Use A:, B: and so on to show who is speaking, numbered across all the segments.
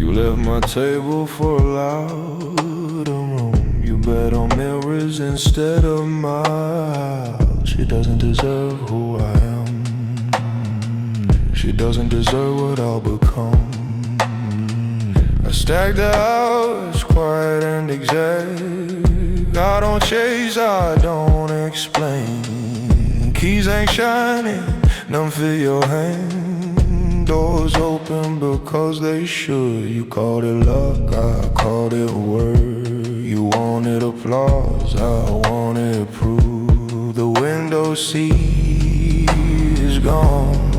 A: You left my table for a louder room. You bet on mirrors instead of my house. She doesn't deserve who I am. She doesn't deserve what I'll become. I stack the hours quiet and exact. I don't chase, I don't explain. Keys ain't shining, none fit your hand. Doors open because they should. You called it luck, I called it word. You wanted applause, I wanted proof. The window seat is gone,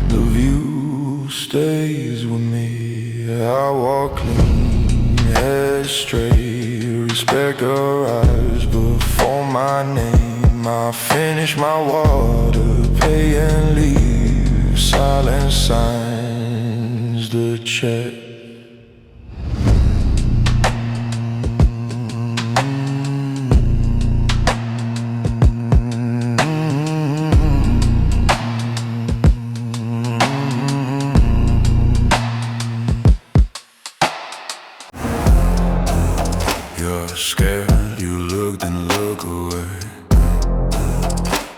A: the view stays with me. I walk clean, head straight. Respect arrives before my name. I finish my water, pay and leave. Silence signs the check. You're scared, you looked and look away.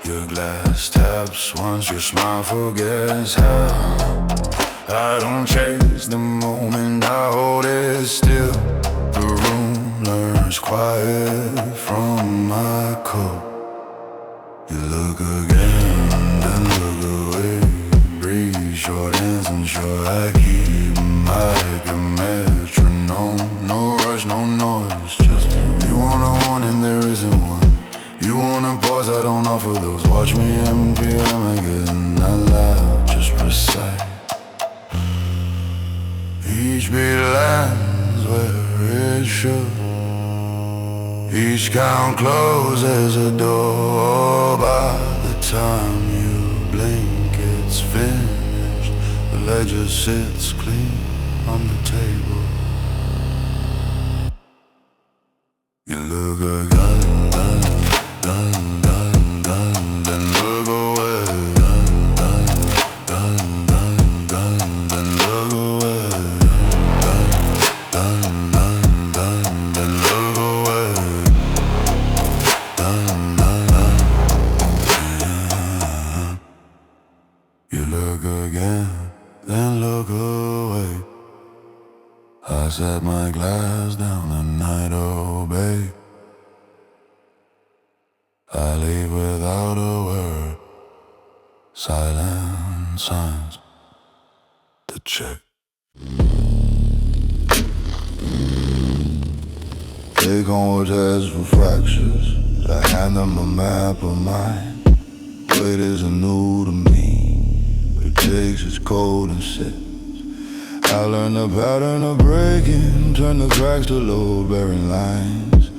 A: Your glass taps once your smile forgets how. I don't chase the moment, I hold it still. The room learns quiet from my coat. You look again, then look away. Breathe, short and short, I keep like a metronome. No rush, no noise, just you want a one and there isn't one. You wanna pause, I don't offer those. Watch me empty, I'm getting not loud, just precise. Each beat lands where it should. Each count closes a door. By the time you blink, it's finished. The ledger sits clean on the table. You look again, then look away. Then look away. Then look away. You look again, then look away. I set my glass down and I'd obey. I leave without a word. Silence signs the check. Take on tests for fractures. I hand them a map of mine. Weight isn't new to me. What it takes is cold and sits. I learned the pattern of breaking, turn the cracks to load-bearing lines.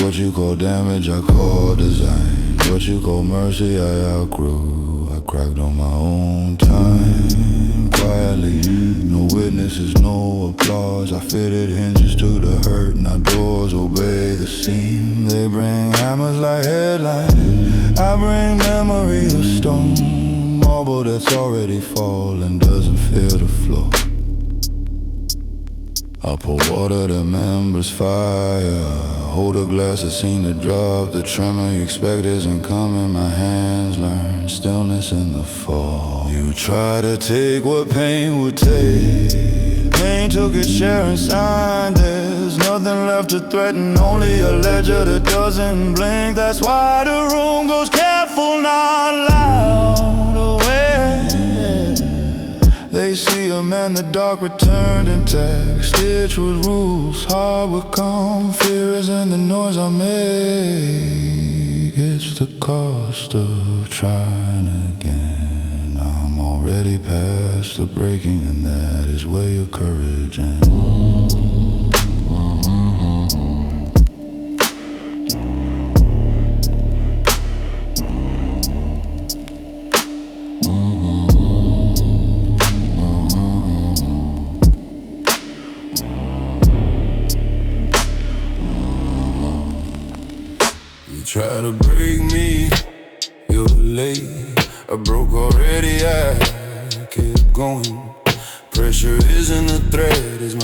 A: What you call damage, I call design. What you call mercy, I outgrew. I cracked on my own time, quietly. No witnesses, no applause. I fitted hinges to the hurt, now doors obey the scene. They bring hammers like headlines. I bring memory of stone, marble that's already fallen, doesn't feel the floor. I pour water that members fire. Hold a glass, I seem to drop. The tremor you expect isn't coming. My hands learn stillness in the fall. You try to take what pain would take. Pain took its share and signed. There's nothing left to threaten, only a ledger that doesn't blink. That's why the room goes careful, not loud away. They see a man, the dark returned intact. Stitched with rules, hard with calm. Fear isn't the noise I make, it's the cost of trying again. I'm already past the breaking, and that is where your courage ends. Try to break me, you're late. I broke already, I kept going. Pressure isn't a threat, it's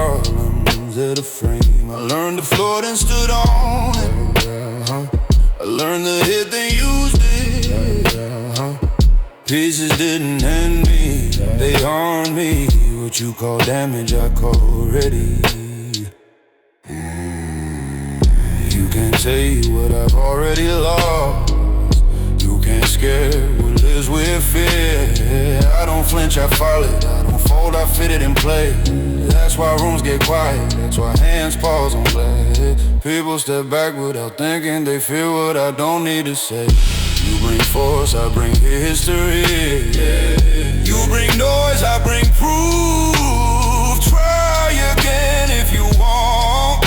A: problems at a frame. I learned to float and stood on it. I learned to hit then used it. Pieces didn't end me, they harmed me. What you call damage, I call ready. You can't say what I've already lost. You can't scare what lives with fear. I don't flinch, I follow it. I don't fold, I fit it in play. That's why rooms get quiet. That's why hands pause on play. People step back without thinking. They feel what I don't need to say. You bring force, I bring history. You bring noise, I bring proof. Try again if you want.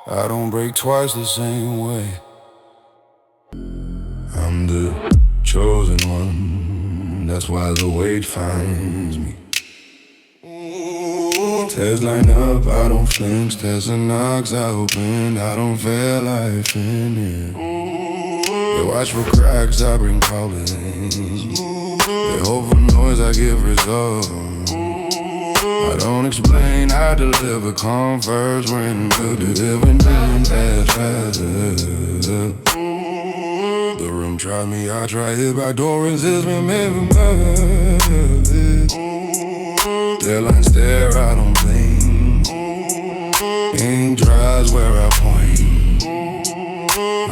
A: I don't break twice the same way. I'm the chosen one. That's why the weight finds me. Tears line up, I don't flinch. Tears and knocks I open. I don't fail, I finish. They watch for cracks, I bring problems. They hope for noise, I give results. I don't explain, I deliver comforts when good delivering them as the room tried me, I tried it by door resistment, maybe their lines there, I don't blink. Ink dries where I point.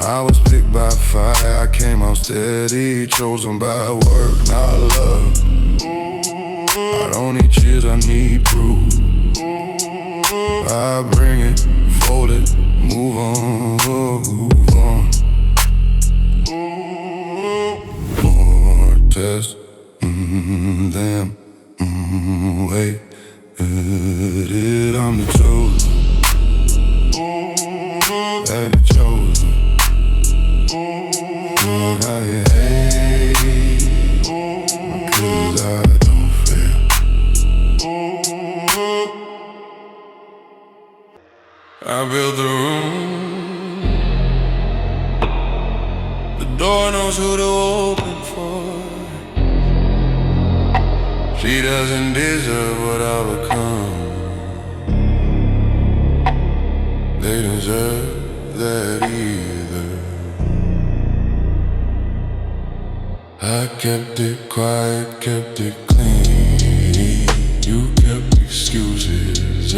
A: I was picked by fire, I came out steady. Chosen by work, not love. I don't need cheers, I need proof. I bring it, fold it, move on, move on. More tests, them, wait, I'm the chosen, the chosen. I hate, 'cause I don't fail. I built the room. The door knows who to open for. She doesn't deserve what I'll become. They deserve that either. I kept it quiet, kept it clean. You kept excuses,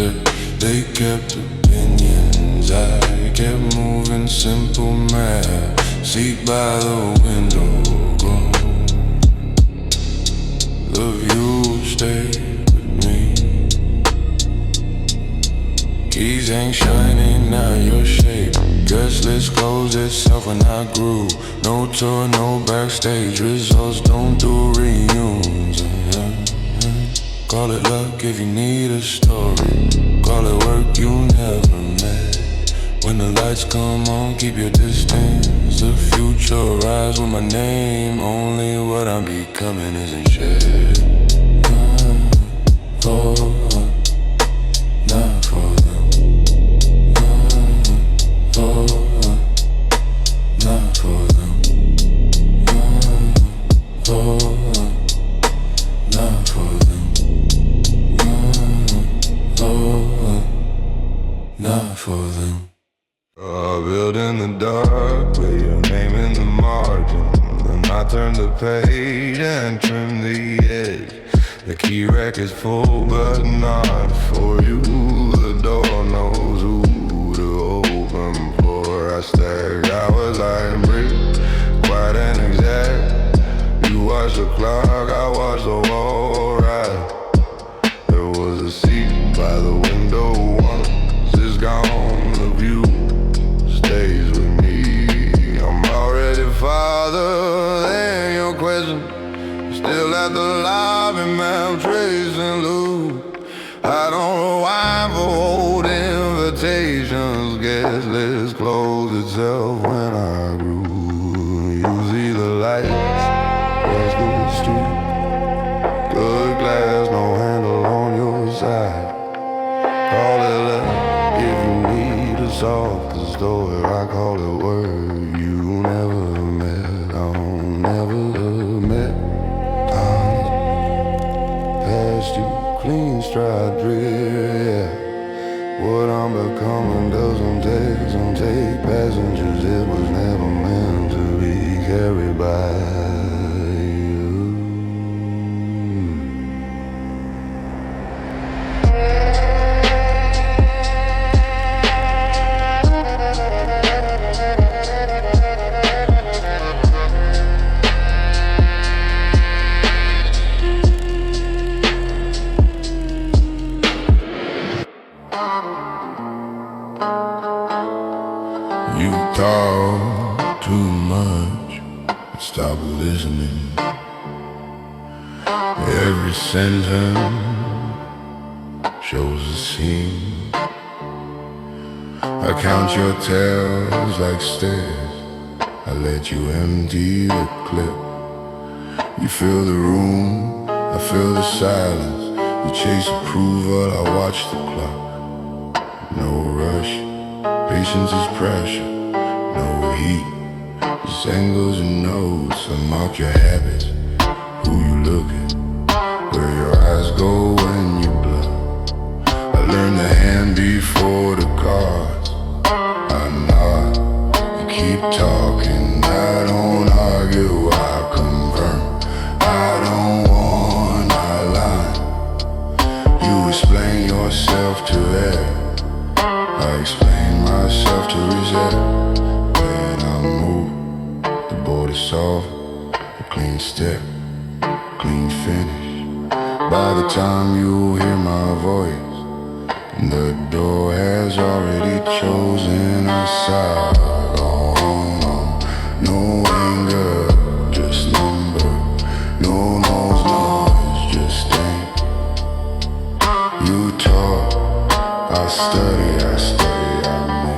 A: they kept opinions. I kept moving simple math. Seat by the window, glow. The view stayed with me. Keys ain't shining, now your shape. Guest list closed itself when I grew. No tour, no backstage results, don't do reunions. Call it luck if you need a story. Call it work you never met. When the lights come on, keep your distance. The future rise with my name. Only what I'm becoming isn't shared. Not for them. Not for them. Not for them. Not for them. Built in the dark with your name in the margin. Then I turn the page and trim the edge. The key rack is full but not for you. The door knows who to open for. I stack hours like brick, quiet and exact. You watch the clock, I watch the wall ride. There was a seat by the window once, it's gone, the view stays with me. I'm already farther than your question. Still at the lobby, map tracing loop. I don't know why for old invitations. Guess let's close itself when I grew. You see the lights, let's go to the street. Good glass, no handle on your side. Call it love if you need a softer story. I call it word you never met. I'll never met. Past you. clean stride drill, yeah. What I'm becoming doesn't take passengers. It was never meant to be carried by you. You talk too much, stop listening. Every sentence shows a scene. I count your tails like stairs, I let you empty the clip. You fill the room, I fill the silence. You chase approval, I watch the clock. No rush, patience is pressure, no heat. Just angles and notes, unmark your habits. Who you look at, where your eyes go when you bluff. I learned the hand before the cards. I nod, you keep talking. I don't argue, I confirm. I don't wanna lie. You explain yourself to air, I explain myself to reset. When I move, the board is soft, a clean step, clean finish. By the time you hear my voice, the door has already chosen a side. Oh, no anger, just number. No noise, just think. You talk, I study, I make.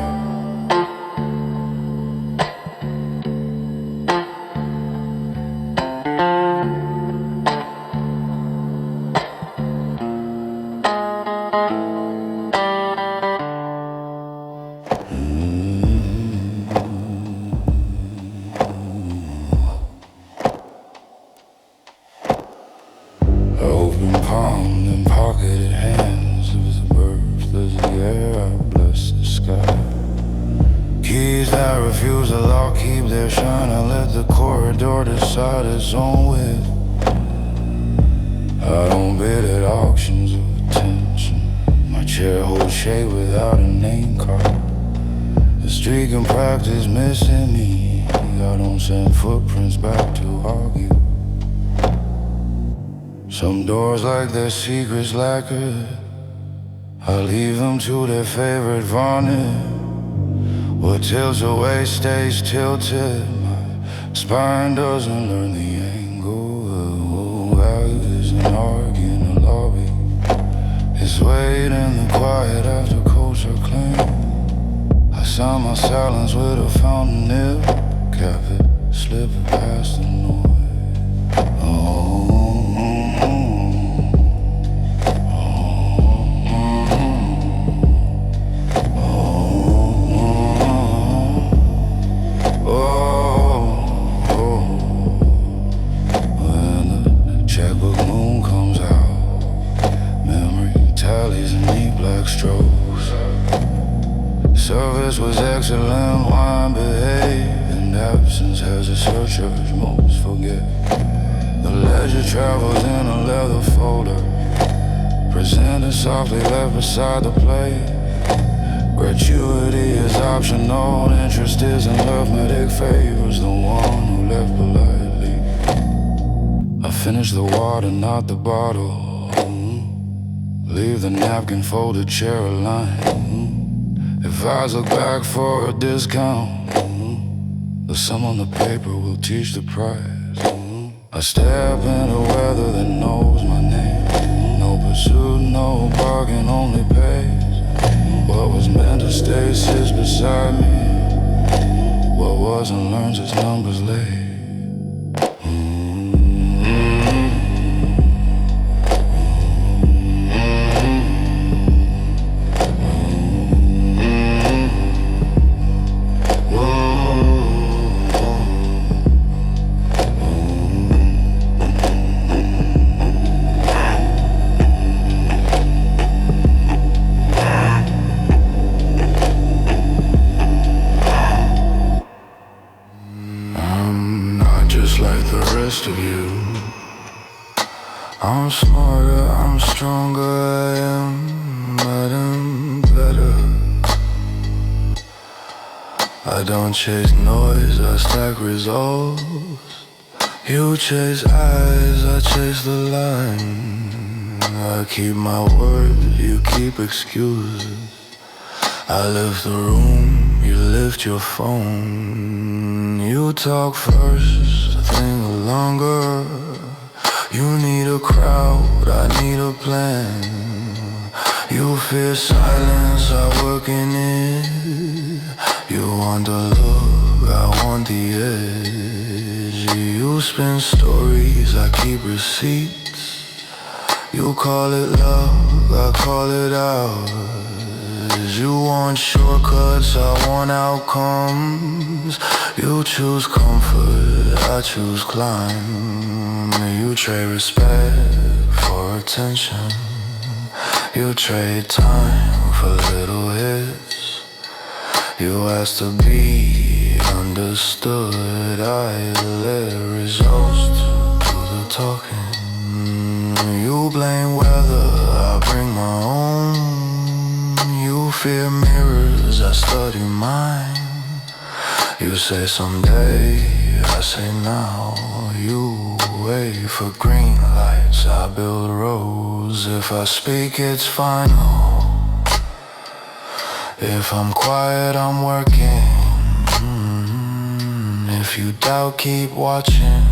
A: Open palm and pocketed hands. It was a birth, there's the air, I bless the sky. Keys that refuse the lock keep their shine. I let the corridor decide its own width. I don't bid at auctions of attention. My chair holds shade without a name card. The streak in practice missing me. I don't send footprints back to argue. Some doors like their secrets lacquered. I leave them to their favorite varnish. What tilts away stays tilted. My spine doesn't learn the angle. Values and argue in the lobby. It's wait in the quiet after coats are clean. I sign my silence with a fountain nib. Cap it, slip it past the noise. Service was excellent, wine behaved, and absence has a surcharge most forget. The leisure travels in a leather folder, presented softly left beside the plate. Gratuity is optional, interest is in arithmetic favors the one who left politely. I finish the water, not the bottle. Leave the napkin, folded chair aligned. If eyes look back for a discount, the sum on the paper will teach the price. I step into weather that knows my name. No pursuit, no bargain, only pace. What was meant to stay sits beside me. What wasn't learns its numbers late. I'm smarter, I'm stronger, I am better. I don't chase noise, I stack results. You chase eyes, I chase the line. I keep my word, you keep excuses. I lift the room, you lift your phone. You talk first, I think longer. You need a crowd, I need a plan. You fear silence, I work in it. You want the look, I want the edge. You spin stories, I keep receipts. You call it love, I call it ours. You want shortcuts, I want outcomes. You choose comfort, I choose climb. You trade respect for attention. You trade time for little hits. You ask to be understood. I let results do the talking. You blame weather, I bring my own. You fear mirrors, I study mine. You say someday, I say now. You wait for green lights, I build roads. If I speak, it's final. If I'm quiet, I'm working. If you doubt, keep watching.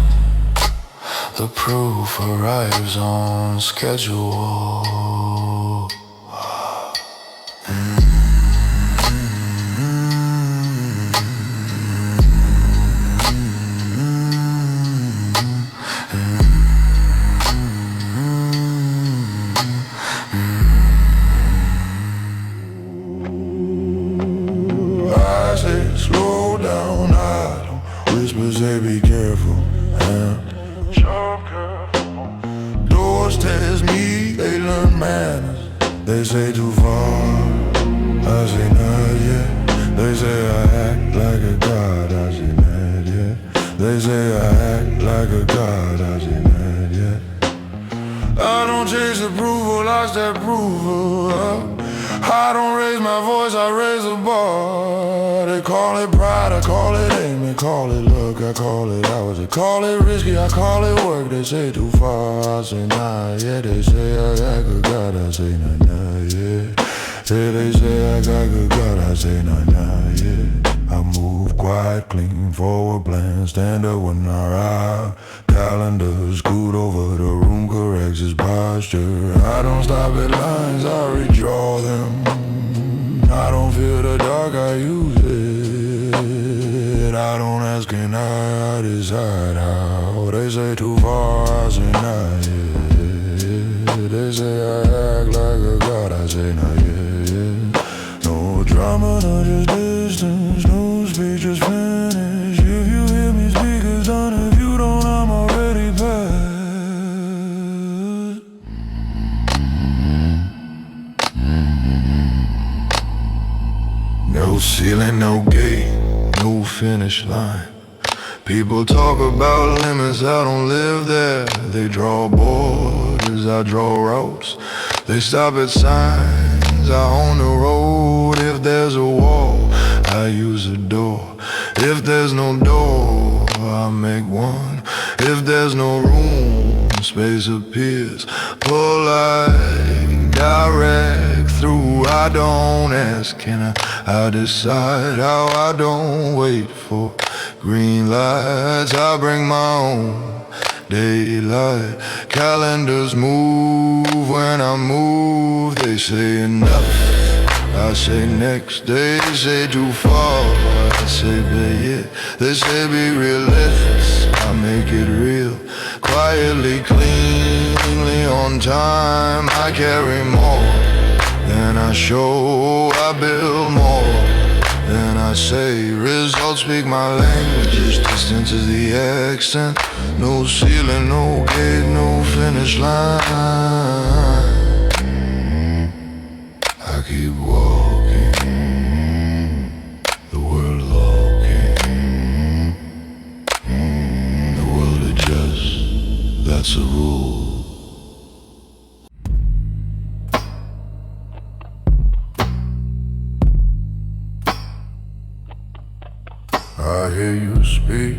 A: The proof arrives on schedule. I say slow down, I don't whisper, say be careful. Doors test me, they learn manners. They say too far, I say not yet. They say I act like a god, I say not yet. They say I act like a god, I say not yet. I don't chase approval, I step approval up. I don't raise my voice, I raise the bar. They call it pride, I call it aim. They call it luck, I call it hours. They call it risky, I call it work. They say too far, I say nah, yeah. They say I got good God, I say nah, yeah. Yeah, they say I got good God, I say nah, yeah. I move quiet, clean, forward plan, stand up when I ride. Calendar, scoot over the room, corrects his posture. I don't stop at lines, I redraw them. I don't feel the dark, I use it. I don't ask and I decide how. They say too far, I say nah, yeah. They say I act like a god, I say nah, yeah. No drama, no just distance, no speech, just finish. If you hear me speak, it's done. If you don't, I'm already past. No ceiling, no gate, no finish line. People talk about limits, I don't live there. They draw borders, I draw routes. They stop at signs, I own the road. If there's a wall, I use a door. If there's no door, I make one. If there's no room, space appears. Polite, direct through. I don't ask, can I decide how. I don't wait for green lights, I bring my own daylight. Calendars move when I move. They say enough, I say next. They say too far, I say be it. They say be realistic, I make it real. Quietly, cleanly, on time. I carry more than I show, I build more than I say. Results speak my language, distance is the accent. No ceiling, no gate, no finish line. I keep walking, the world walking. The world adjusts, that's a rule. I hear you speak,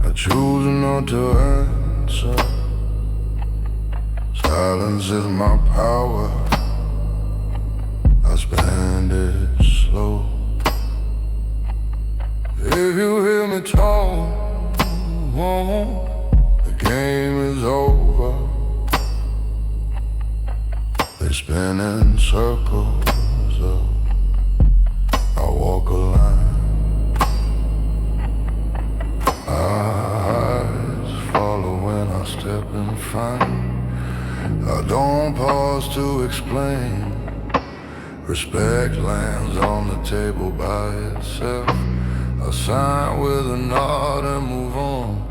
A: I choose not to answer. Silence is my power, I spend it slow. If you hear me talk, the game is over. They spin in circles, I walk a line. Eyes follow when I step in front. I don't pause to explain. Respect lands on the table by itself. I sign with a nod and move on.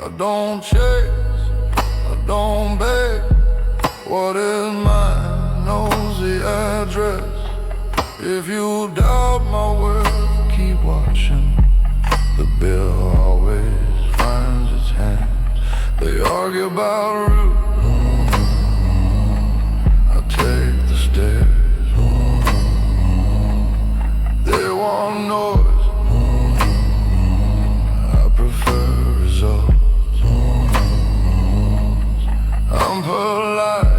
A: I don't chase, I don't beg. What is mine knows the address. If you doubt my word, keep watching. The bill always finds its hands. They argue about route, I take the stairs. They want noise, I prefer results. I'm polite,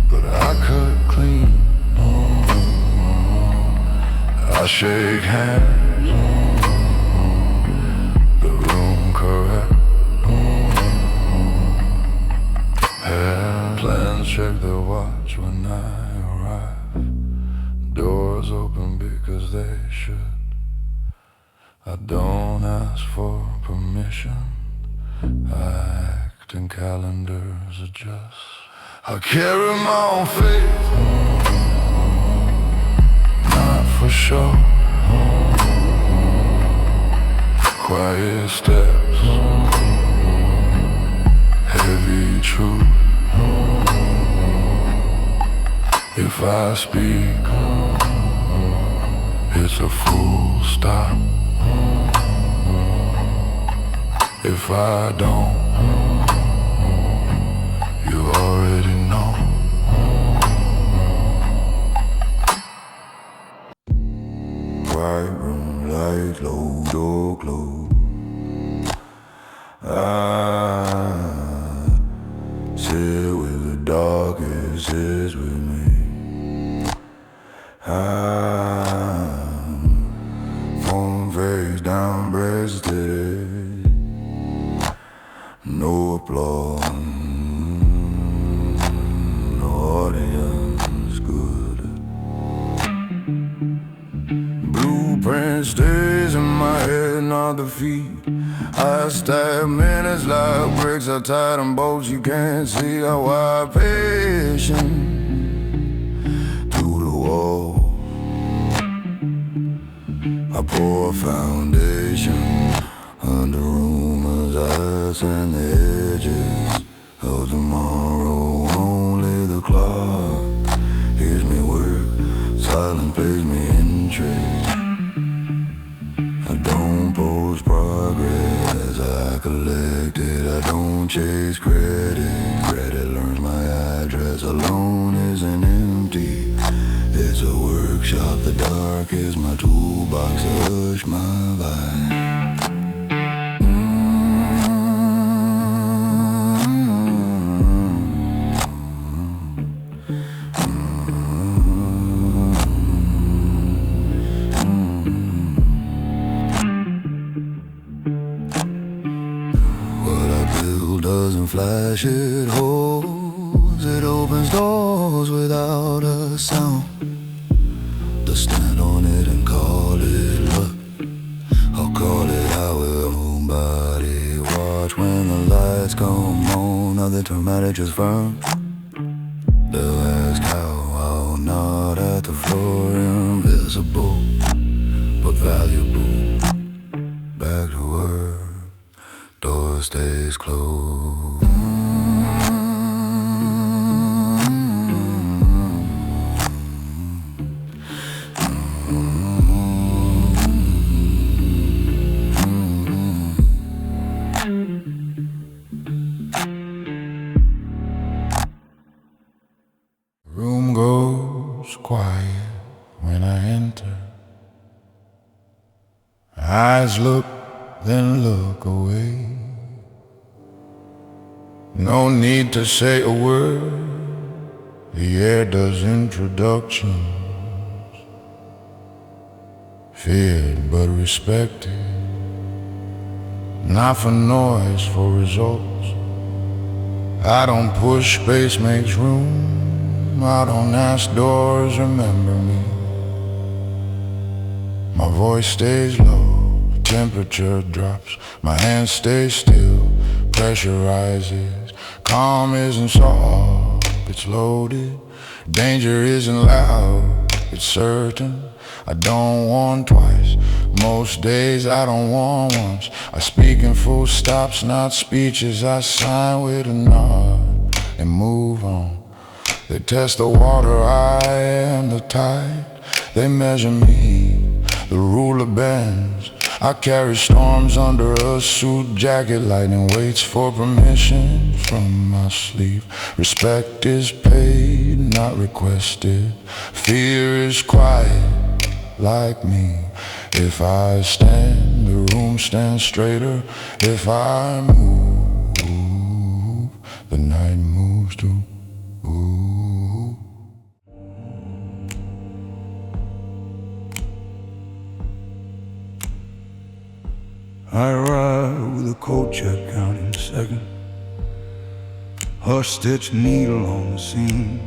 A: but I cut clean. I shake hands, the room correct. Plans check their watch when I arrive. Doors open because they should. I don't ask for permission, I act and calendars adjust. I carry my own faith, not for show. Quiet steps, heavy truth. If I speak, it's a full stop. If I don't, you already know. Quiet room, light low, door closed. I sit with the darkest, sits with me. I'm phone face down, breasted. No applause, no audience, good. Blueprint stays in my head, not the feet. I stab minutes like bricks, I tie them bolts, you can't see how I patient to the wall. I pour a foundation under rumors, ice and the edges of tomorrow. Only the clock hears me work, silence pays me interest. I don't post progress, I collect it. I don't chase credit, credit learns my address. Alone isn't empty, it's a workshop. The dark is my toolbox, hush my vibe. Doesn't flash, it holds, it opens doors without a sound. To stand on it and call it luck, I'll call it how it nobody watch when the lights come on. Nothing traumatic, just firm. They'll ask how, I'll nod at the floor. Invisible, but valuable. Back to work, door stays closed. Room goes quiet when I enter. Eyes look, then look away. No need to say a word. The air does introductions. Feared but respected. Not for noise, for results. I don't push, space makes room. I don't ask doors, remember me. My voice stays low, temperature drops. My hands stay still, pressure rises. Calm isn't soft, it's loaded. Danger isn't loud, it's certain. I don't want twice, most days I don't want once. I speak in full stops, not speeches. I sign with a nod and move on. They test the water, I am the tide. They measure me, the ruler bends. I carry storms under a suit jacket. Lightning waits for permission from my sleeve. Respect is paid, not requested. Fear is quiet, like me. If I stand, the room stands straighter. If I move, the night moves too.
B: I arrive with a coat check counting seconds, a stitched needle on the seams,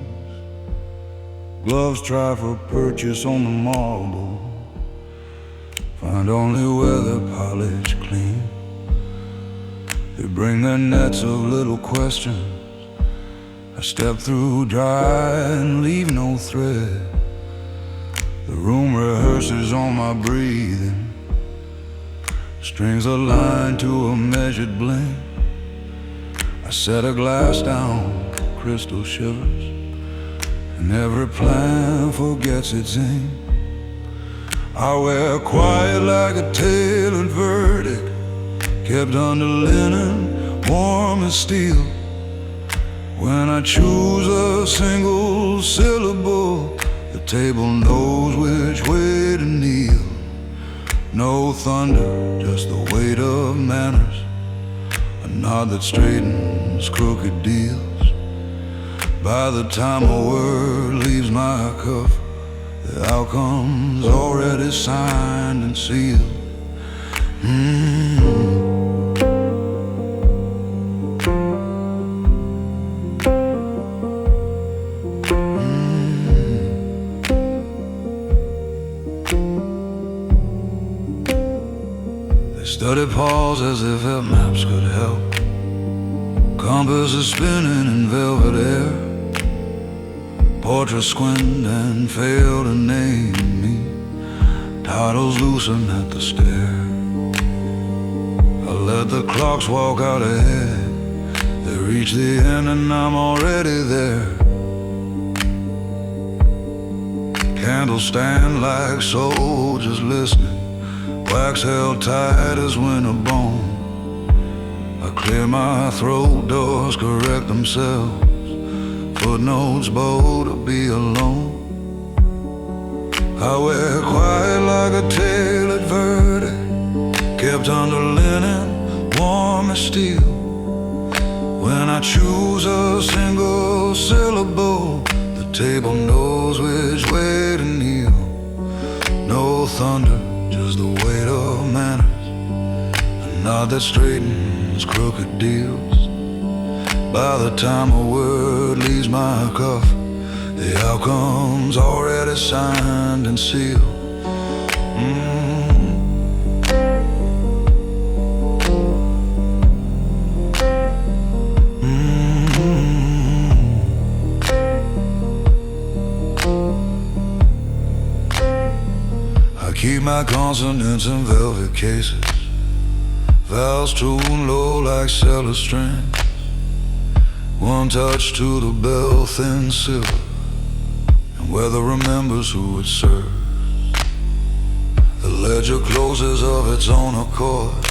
B: gloves try for purchase on the marble, find only where they're polished clean. They bring their nets of little questions. I step through dry and leave no thread. The room rehearses on my breathing. Strings aligned to a measured blink. I set a glass down, crystal shivers, and every plan forgets its aim. I wear quiet like a tailored verdict, kept under linen, warm as steel. When I choose a single syllable, the table knows which way to kneel. No thunder, just the weight of manners, a nod that straightens crooked deals. By the time a word leaves my cuff, the outcome's already signed and sealed. Study pause as if their maps could help. Compass is spinning in velvet air. Portraits squint and fail to name me. Titles loosen at the stair. I let the clocks walk out ahead. They reach the end and I'm already there. Candles stand like soldiers listening. Wax held tight as winter bone. I clear my throat, doors correct themselves. Footnotes bow to be alone. I wear quiet like a tailored verdict, kept under linen, warm as steel. When I choose a single syllable, the table knows which way to kneel. No thunder, just the weight of manners, a nod that straightens crooked deals. By the time a word leaves my cuff, the outcome's already signed and sealed. I keep my consonants in velvet cases, vowels tuned low like cellar strings. One touch to the bell, thin silver, and weather remembers who it serves. The ledger closes of its own accord.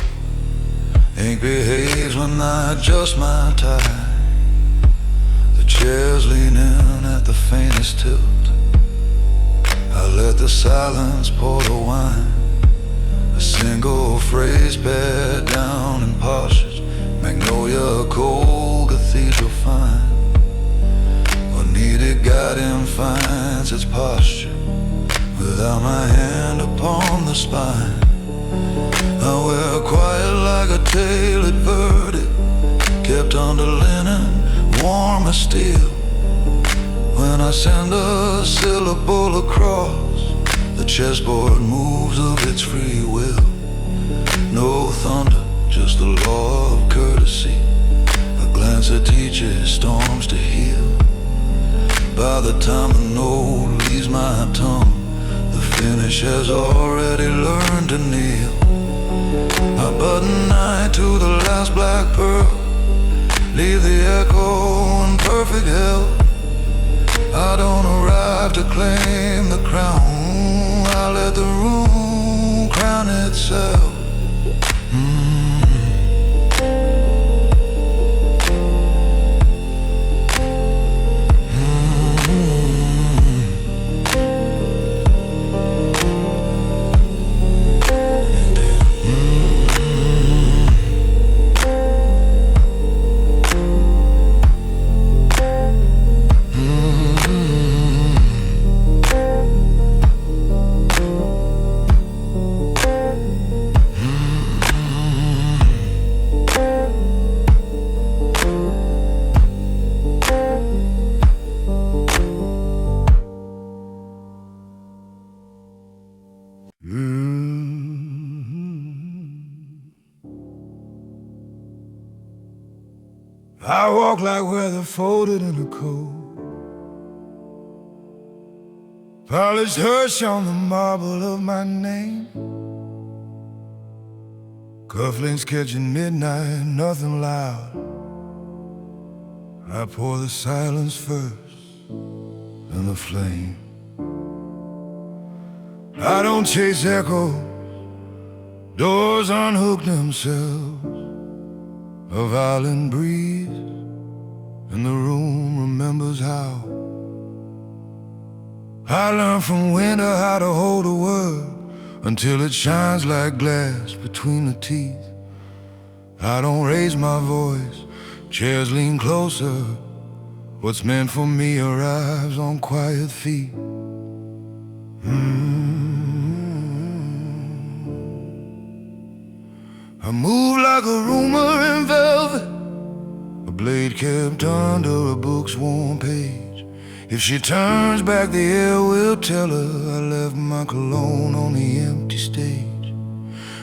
B: Ink behaves when I adjust my tie. The chairs lean in at the faintest tilt. I let the silence pour the wine. A single phrase pared down in postures. Magnolia cold, cathedral fine. What needed guiding finds its posture without my hand upon the spine. I wear quiet like a tailored verdict, kept under linen, warm as steel. When I send a syllable across, the chessboard moves of its free will. No thunder, just the law of courtesy. A glance that teaches storms to heal. By the time the note leaves my tongue, the finish has already learned to kneel. I button night to the last black pearl, leave the echo in perfect health. I don't arrive to claim the crown, I let the room crown itself.
A: I walk like weather folded in a coat, polished Hirsch on the marble of my name. Cufflinks catching midnight, nothing loud. I pour the silence first, then the flame. I don't chase echoes, doors unhook themselves. A violent breeze, and the room remembers how. I learned from winter how to hold a word until it shines like glass between the teeth. I don't raise my voice, chairs lean closer. What's meant for me arrives on quiet feet. I move like a rumor in velvet, a blade kept under a book's warm page. If she turns back, the air will tell her I left my cologne on the empty stage.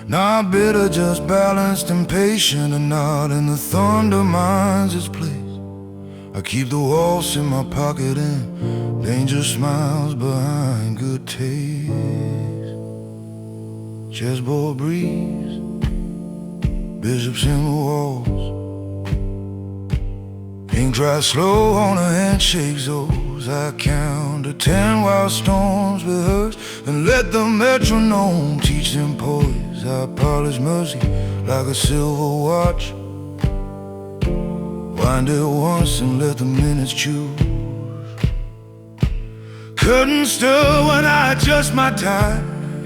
A: Not bitter, just balanced and patient, and not in the thunder minds its place. I keep the waltz in my pocket and danger smiles behind good taste. Chessboard breeze, bishops in the walls, ink dries slow on a handshake's O's. I count to 10 while storms rehearse, and let the metronome teach them poise. I polish mercy like a silver watch, wind it once and let the minutes choose. Curtains stir when I adjust my tie,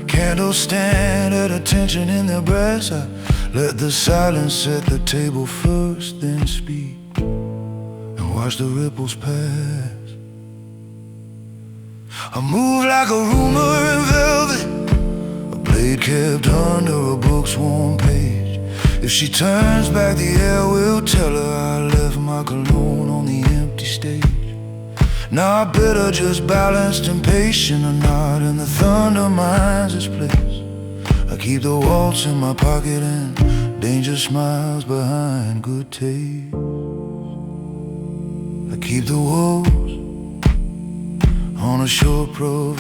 A: candles stand at attention in their brass. I let the silence set the table first, then speak, and watch the ripples pass. I move like a rumor in velvet, a blade kept under a book's warm page. If she turns back, the air will tell her I left my cologne on the empty stage. Not bitter, just balanced and patient, or not in the thunder minds its place. I keep the waltz in my pocket and danger smiles behind good taste. I keep the wolves on a short proverb,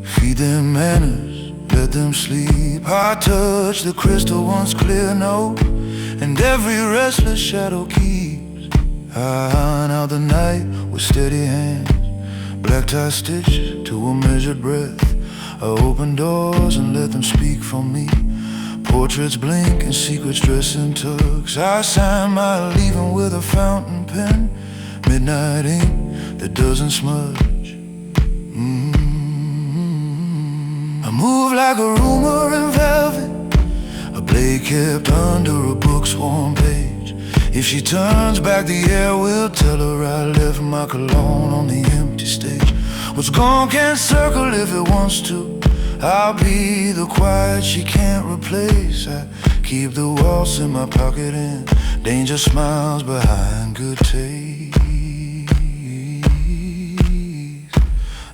A: feed them manners, let them sleep. I touch the crystal once clear note, and every restless shadow keeps. I iron out the night with steady hands, black tie stitched to a measured breath. I open doors and let them speak for me. Portraits blink and secrets dress in tugs. I sign my leaving with a fountain pen, midnight ink that doesn't smudge. I move like a rumor in velvet, a blade kept under a book's warm page. If she turns back the air, we'll tell her I left my cologne on the empty stage. What's gone can't circle if it wants to. I'll be the quiet she can't replace. I keep the waltz in my pocket and danger smiles behind good taste.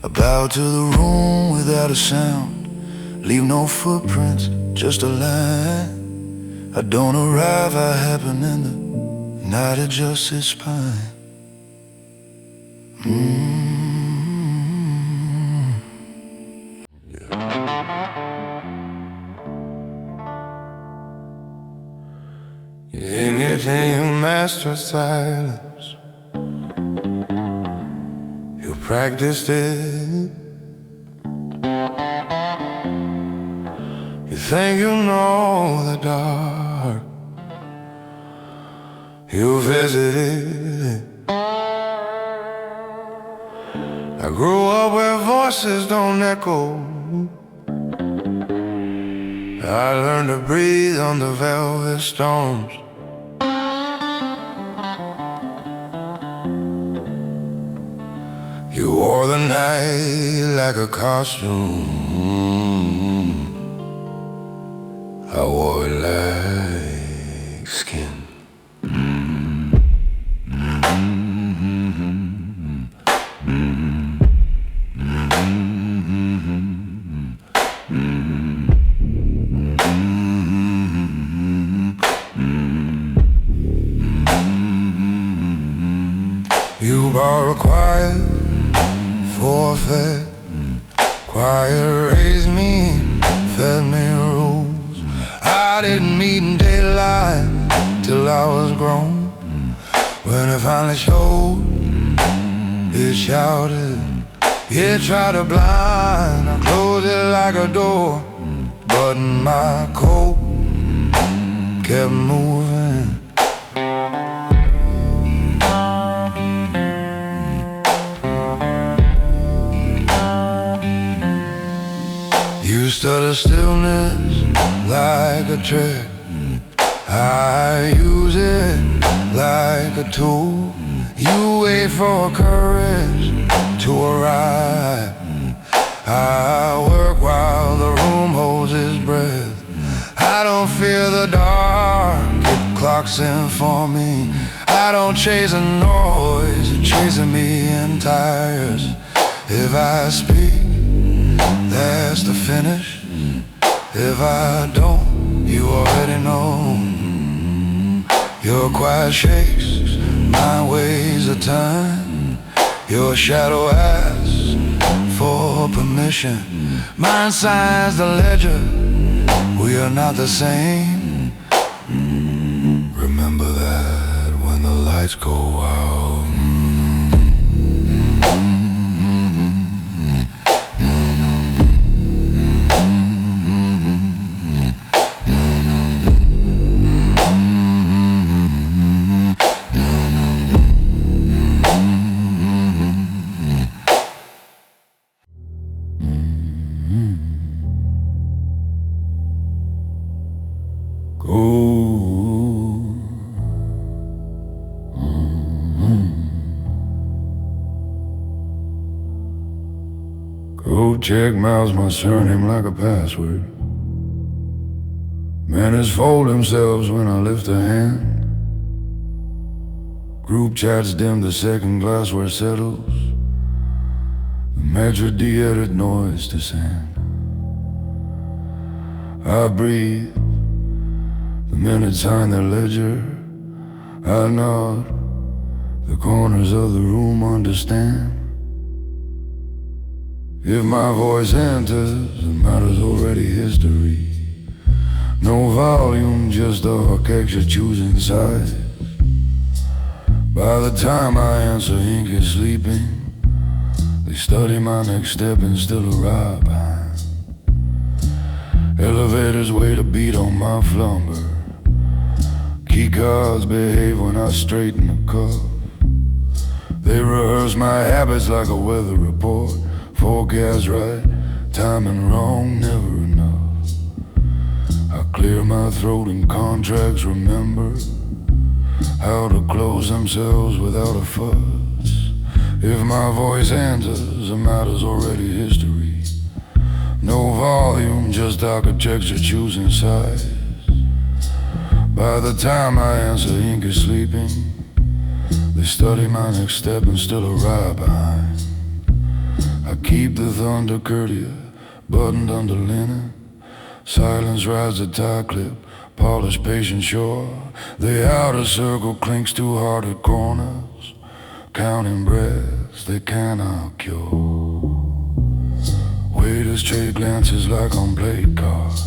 A: I bow to the room without a sound, leave no footprints, just a line. I don't arrive, I happen in the night adjusts its spine. Anything you master silence, you practiced it. You think you know the dark, you visited. I grew up where voices don't echo. I learned to breathe on the velvet storms. You wore the night like a costume. I wore it like skin. You bought a quiet forfeit, quiet raised me, fed me rules. I didn't meet in daylight till I was grown. When it finally showed, it shouted, it tried to blind. I closed it like a door, buttoned my coat, kept moving. You stutter stillness like a trick. I use it like a tool. You wait for courage to arrive. I work while the room holds its breath. I don't fear the dark, it clocks in for me. I don't chase a noise, it's chasing me in tires. If I speak, that's the finish. If I don't, you already know. Your quiet shakes, my ways of time. Your shadow asks for permission. Mine signs the ledger, we are not the same. Remember that when the lights go out. Group check mouths my surname like a password. Manners fold themselves when I lift a hand. Group chats dim the second glassware settles. The measure de-edit noise descend. I breathe, the minutes sign their ledger. I nod, the corners of the room understand. If my voice enters, the matter's already history. No volume, just a orchestra choosing sides. By the time I answer, ink is sleeping. They study my next step and still arrive behind. Elevators wait a beat on my flumber. Key cards behave when I straighten the cuff. They rehearse my habits like a weather report. Forecast right, timing wrong, never enough. I clear my throat in contracts, remember how to close themselves without a fuss. If my voice answers, the matter's already history. No volume, just architecture choosing size. By the time I answer, ink is sleeping. They study my next step and still arrive behind. I keep the thunder courteous, buttoned under linen. Silence rides the tie clip, polished patient shore. The outer circle clinks too hard at corners, counting breaths they cannot cure. Waiters trade glances like on plate cards.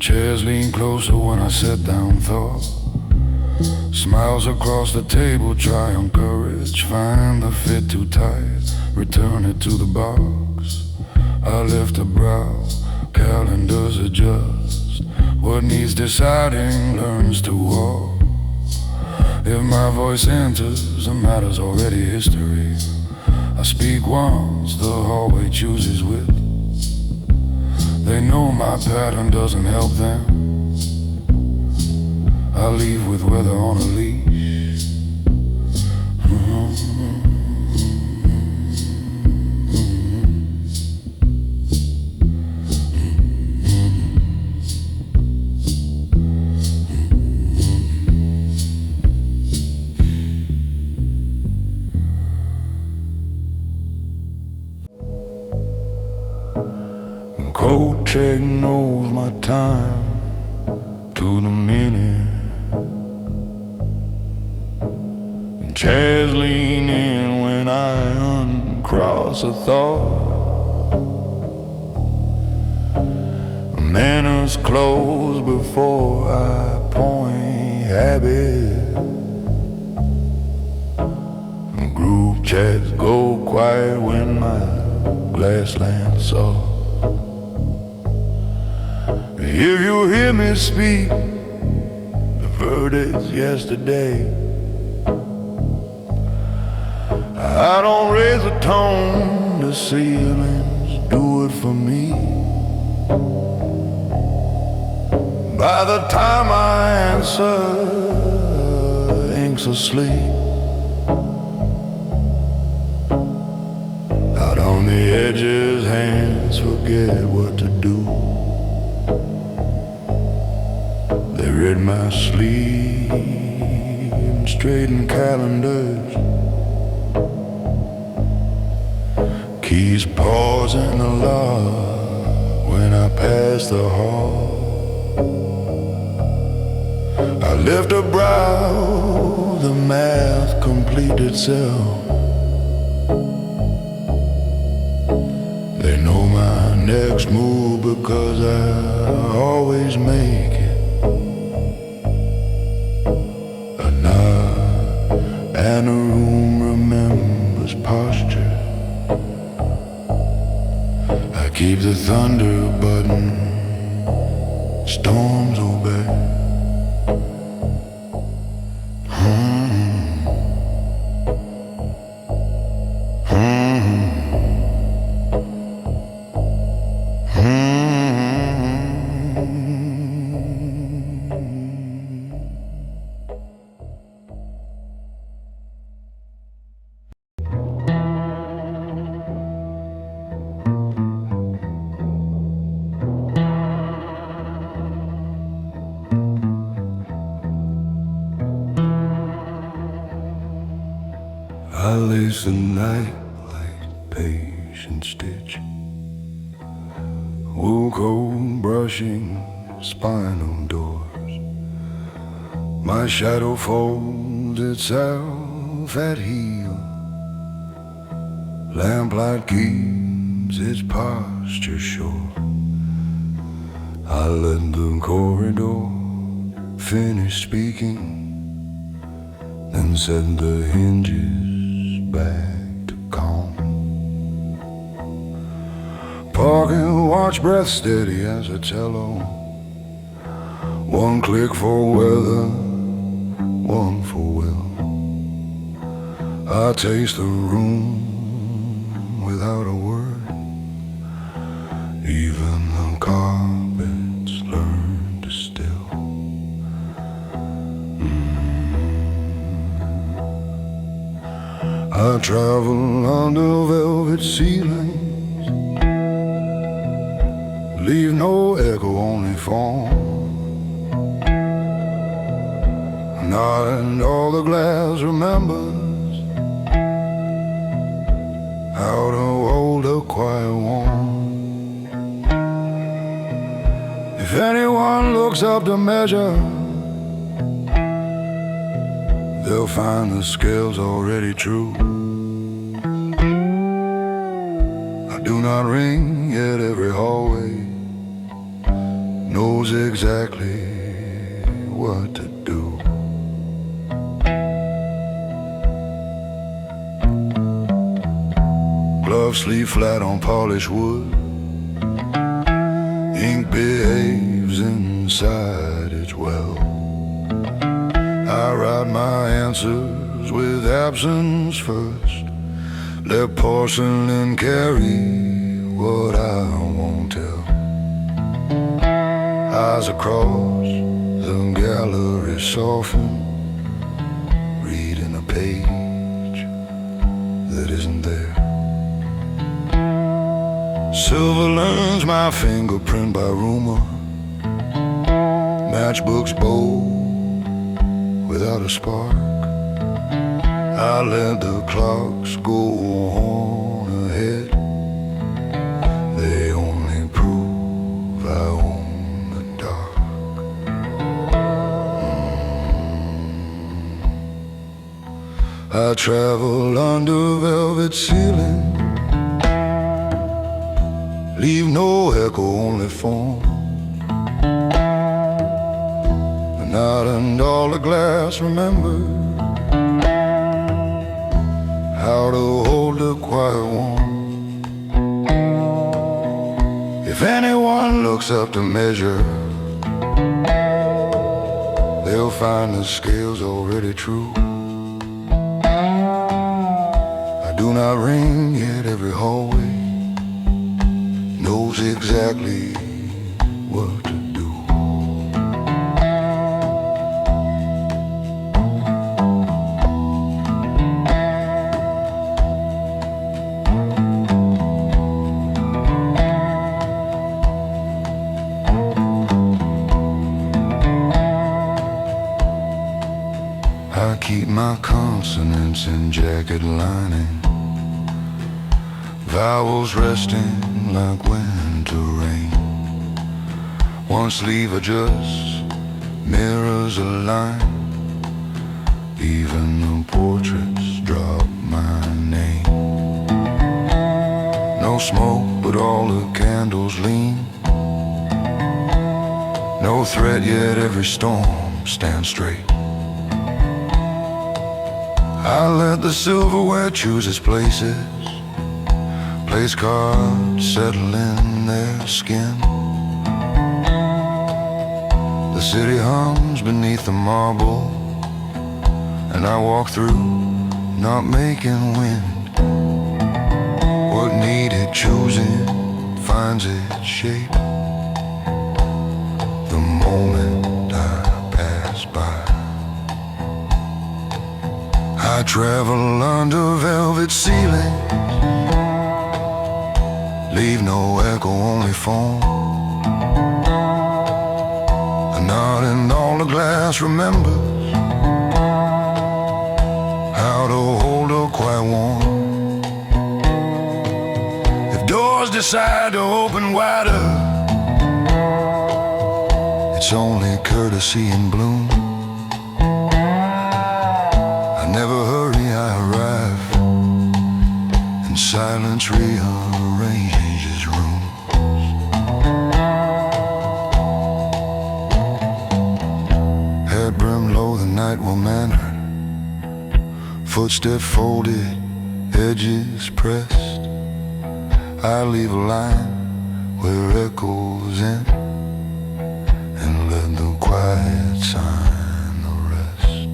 A: Chairs lean closer when I set down thought. Smiles across the table, try on courage. Find the fit too tight, return it to the box. I lift a brow, calendars adjust. What needs deciding learns to walk. If my voice enters, the matter's already history. I speak once, the hallway chooses width. They know my pattern doesn't help them. I leave with weather on a leash. Coat check knows my time to the minute. And chairs lean in when I uncross a thought. Manners close before I point habit. Group chats go quiet when my glass lands off. If you hear me speak, the verdict's yesterday. I don't raise a tone, the ceilings do it for me. By the time I answer, ink's asleep. Out on the edges, hands forget what to do. They read my sleep and straighten calendars. Keys pause in the lock when I pass the hall. I lift a brow, the math complete itself. They know my next move because I always make it. A nod and a room remembers posture. I keep the thunder button, storms obey. I lace the night like patient stitch. Wool coat brushing spinal doors. My shadow folds itself at heel. Lamplight keeps its posture sure. I let the corridor finish speaking, then set the hinges back to calm. Park and watch, breath steady as a cello. One click for weather, one for will. I taste the room without a word.
B: Even the carpets learn to still. I travel under velvet ceilings, leave no echo, only form. Not all the glass remembers how to hold a quiet warm. If anyone looks up to measure, they'll find the scales already true. I do not ring, yet every hallway knows exactly what to do. Gloves sleep flat on polished wood, ink behaves inside its well. I write my answers with absence first, let porcelain carry what I won't tell. Eyes across the gallery soften, reading a page that isn't there. Silver learns my fingerprint by rumor, matchbooks bold without a spark. I let the clocks go on ahead, they only prove I own the dark. I travel under velvet ceiling, leave no echo, only form. Not and all the glass remember how to hold the quiet warm. If anyone looks up to measure, they'll find the scales already true. I do not ring, yet every hallway knows exactly what to do. I keep my consonants in jacket lining, vowels resting like winter rain. One sleeve adjusts, mirrors align, even the portraits drop my name. No smoke, but all the candles lean. No threat, yet every storm stands straight. I let the silverware choose its places, place cards settle in their skin. The city hums beneath the marble, and I walk through, not making wind. What needed choosing finds its shape the moment I pass by. I travel under velvet ceilings, leave no echo, only form. A nod and all the glass remembers how to hold a quiet warm. If doors decide to open wider, it's only courtesy in bloom. Never hurry, I arrive, and silence rearranges rooms. Hair brim low, the night well mannered, footstep folded, edges pressed. I leave a line where echoes end, and let the quiet sign the rest.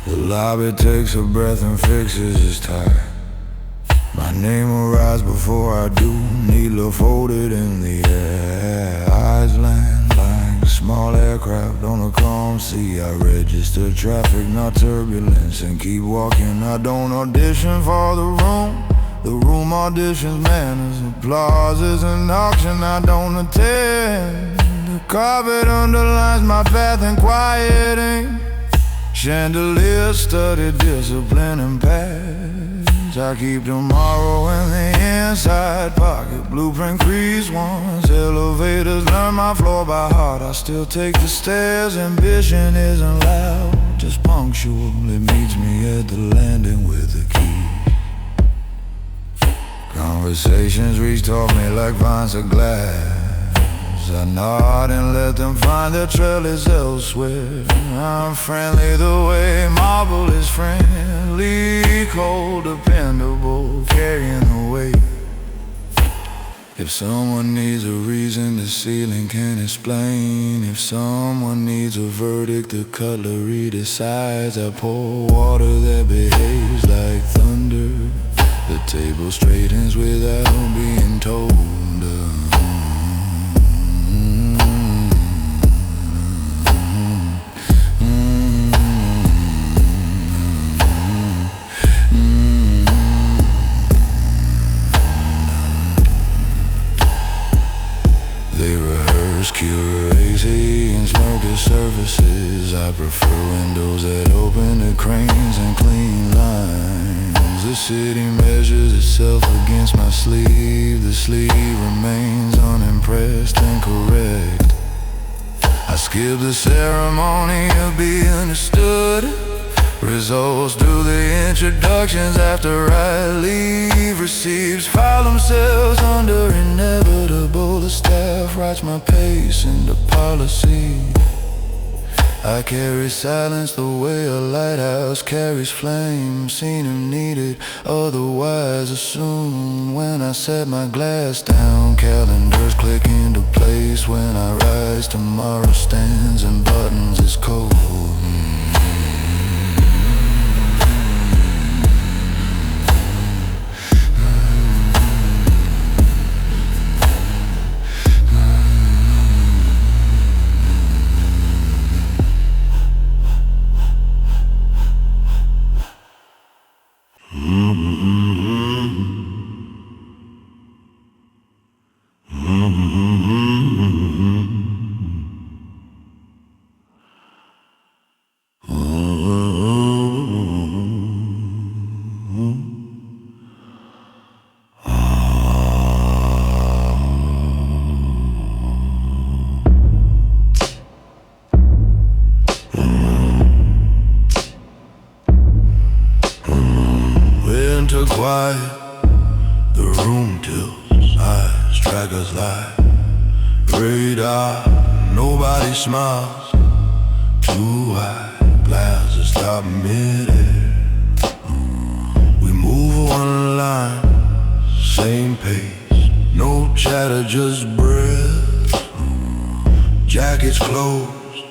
B: The lobby takes a breath and fixes his tie. My name will rise before I do. Needle folded in the air. Eyes land like small aircraft on a calm sea. I register traffic, not turbulence, and keep walking. I don't audition for the room. The room auditions manners. Applause is an auction I don't attend. The carpet underlines my path in quieting. Chandelier study discipline and patch. I keep tomorrow in the inside pocket. Blueprint crease once. Elevators learn my floor by heart. I still take the stairs. Ambition isn't loud, just punctual. It meets me at the landing with the key. Conversations reach toward me like vines of glass. I nod and let them find their trellis elsewhere. I'm friendly the way marble is friendly, cold, dependable, carrying the weight. If someone needs a reason, the ceiling can explain. If someone needs a verdict, the cutlery decides. I pour water that behaves like thunder. The table straightens without being told. They rehearse curacy and smoky surfaces. I prefer windows that open to cranes and clean lines. The city measures itself against my sleeve. The sleeve remains unimpressed and correct. I skip the ceremony of being understood. Results do the introductions after I leave. Receipts file themselves under inevitable. The staff writes my pace into policy. I carry silence the way a lighthouse carries flame. Seen and needed, otherwise assumed. When I set my glass down, calendars click into place. When I rise, tomorrow stands and buttons is cold. Winter quiet, the room tilts, eyes track us light. Radar, nobody smiles. Too high, glasses stop mid-air. We move one line, same pace. No chatter, just breath. Jackets closed,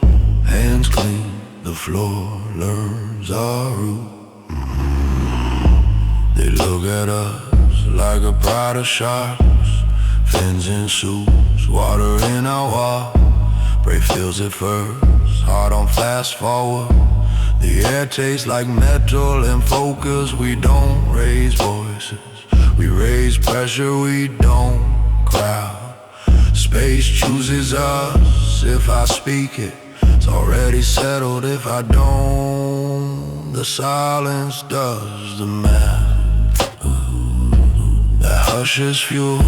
B: hands clean. The floor learns our route. They look at us like a pride of sharks. Fins in suits, water in our wall. Brave feels it first, heart on fast forward. The air tastes like metal and focus. We don't raise voices, we raise pressure, we don't crowd. Space chooses us. If I speak it, it's already settled. If I don't, the silence does the math. That hush is fuel,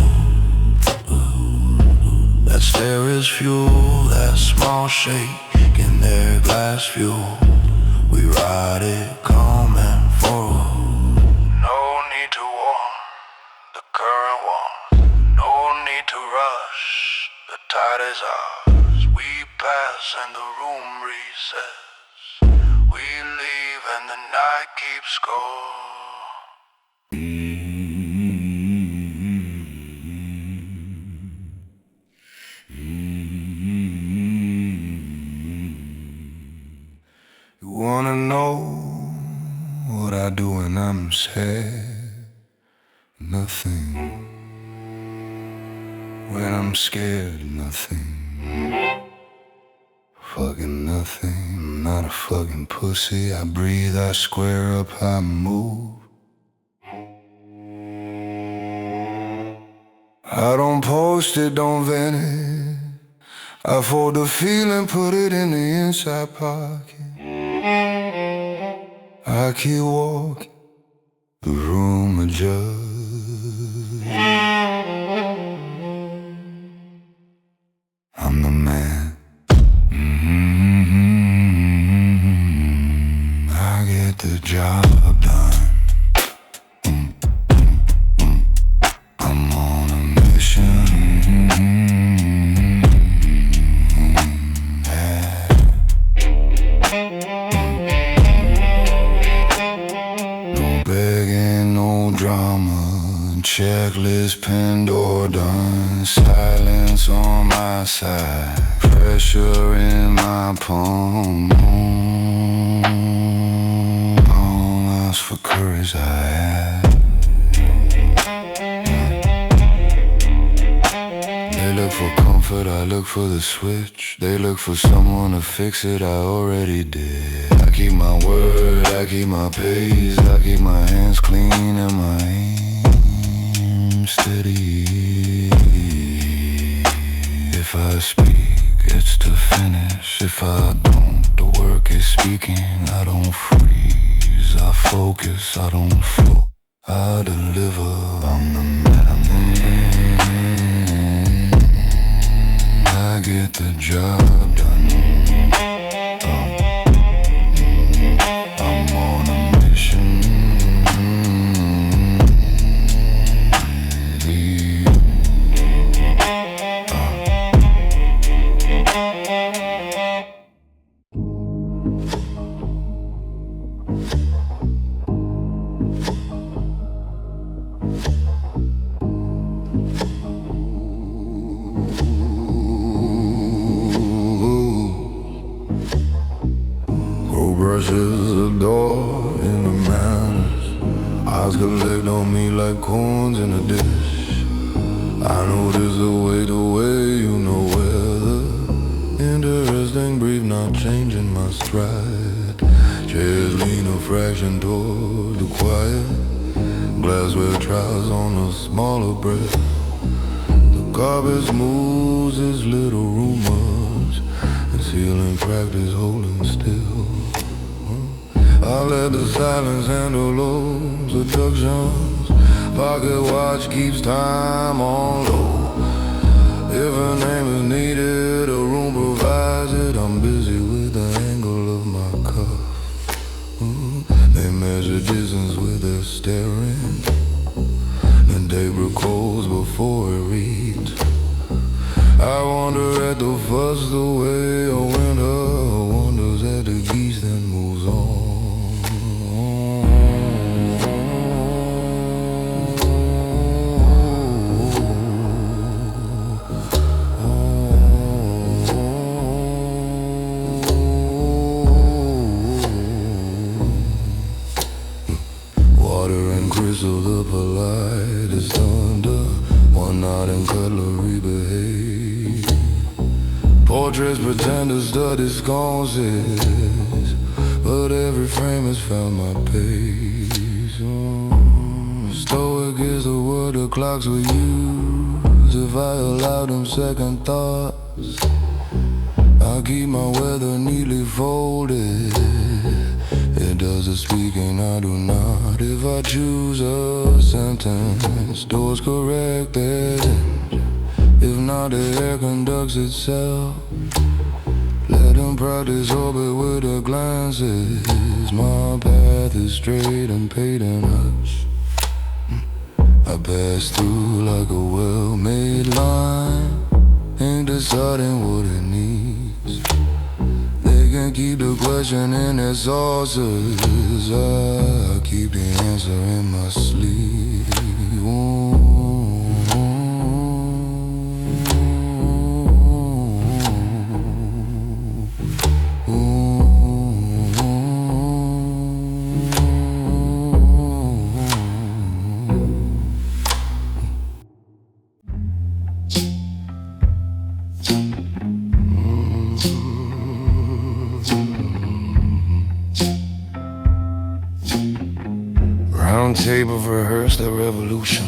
B: that stare is fuel. That small shake in their glass fuel. We ride it calm and full. No need to warn, the current wants. No need to rush, the tide is ours. We pass and the room resets. We leave and the night keeps score. You wanna know I do when I'm sad? Nothing. When I'm scared, nothing. Fucking nothing. I'm not a fucking pussy. I breathe, I square up, I move. I don't post it, don't vent it. I fold the feeling, put it in the inside pocket. I keep walking, the room adjusts. I'm the man. I get the job done. I'm on a mission. No begging, no drama. Checklist pinned or done. Silence on my side. Pressure in my palm. All else for courage I have. They look for comfort, I look for the switch. They look for someone to fix it, I already did. I keep my word, I keep my pace. I keep my hands clean and my aim steady. If I speak, it's to finish. If I don't, the work is speaking. I don't freeze, I focus, I don't float, I deliver. I'm the man, I'm the man. I get the job done. I'm on a mission. Brushes the door in the manners. Eyes collect on me like corns in a dish. I notice the way you know weather. Interesting, brief, not changing my stride. Chairs lean a fraction toward the quiet. Glassware tries on a smaller breath. The carpet smooths its little rumors. And ceiling practice holding still. I let the silence handle those seductions. Pocket watch keeps time on low. If a name is needed, a room provides it. I'm busy with the angle of my cuff. They measure distance with their staring. The day recalls before it reads. I wonder at the fuss, the way a winter wonders at the geese, then moves on. Water and crystal, the politest thunder. One knot and cutlery behave. Portraits pretend to study sconces, but every frame has found my pace. Stoic is the word the clocks will use. If I allow them second thoughts, I keep my weather neatly folded. It does the speaking, I do not. If I choose a sentence, doors corrected. If not, the air conducts itself. Let them practice orbit with their glances. My path is straight and paid in hush. I pass through like a well-made line, ain't deciding what it needs. They can keep the question in their saucers. I keep the answer in my sleeve.
A: round table rehearsed the revolution.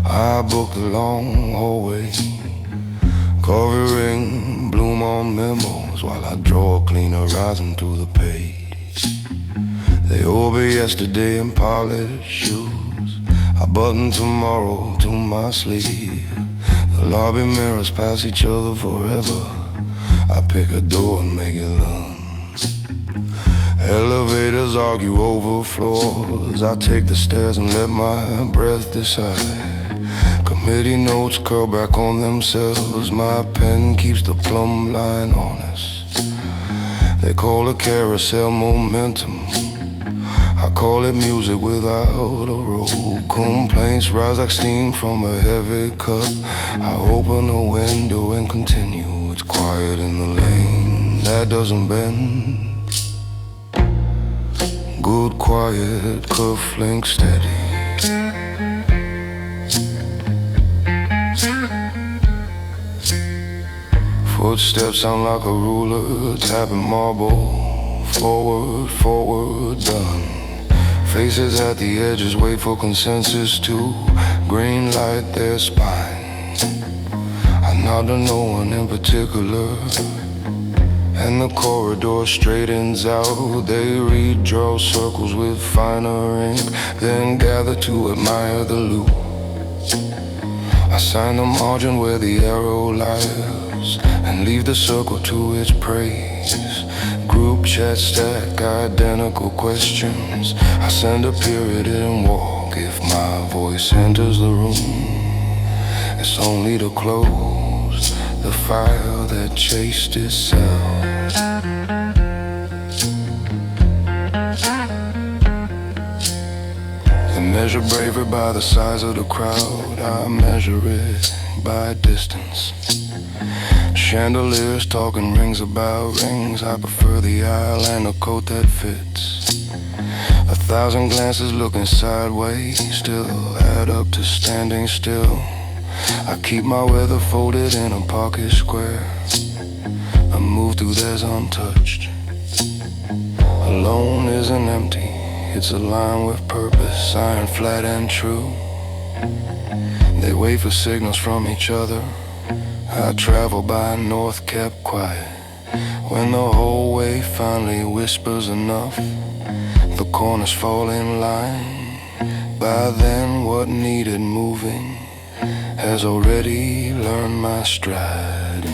A: I booked a long hallway, coffee ring, bloom on memos, while I draw a clean horizon through the page. They obey yesterday in polished shoes. I button tomorrow to my sleeve. The lobby mirrors pass each other forever. I pick a door and make it lunge. Elevators argue over floors. I take the stairs and let my breath decide. Committee notes curl back on themselves. My pen keeps the plumb line honest. They call it carousel momentum. I call it music without a roll. Complaints rise like steam from a heavy cup. I open a window and continue. It's quiet in the lane that doesn't bend. Good, quiet, cufflink steady. Footsteps sound like a ruler, tapping marble. Forward, forward, done. Faces at the edges wait for consensus to green light their spine. I nod to no one in particular, and the corridor straightens out. They redraw circles with finer ink, then gather to admire the loop. I sign the margin where the arrow lies, and leave the circle to its praise. Group chat stack identical questions. I send a period and walk. If my voice enters the room, it's only to close the fire that chased itself. They measure bravery by the size of the crowd. I measure it by distance. Chandeliers talking rings about rings. I prefer the aisle and a coat that fits. 1,000 glances looking sideways still add up to standing still. I keep my weather folded in a pocket square. I move through theirs untouched. Alone isn't empty, it's aligned with purpose, iron flat and true. They wait for signals from each other. I travel by north kept quiet. When the whole way finally whispers enough, the corners fall in line. By then what needed moving has already learned my stride.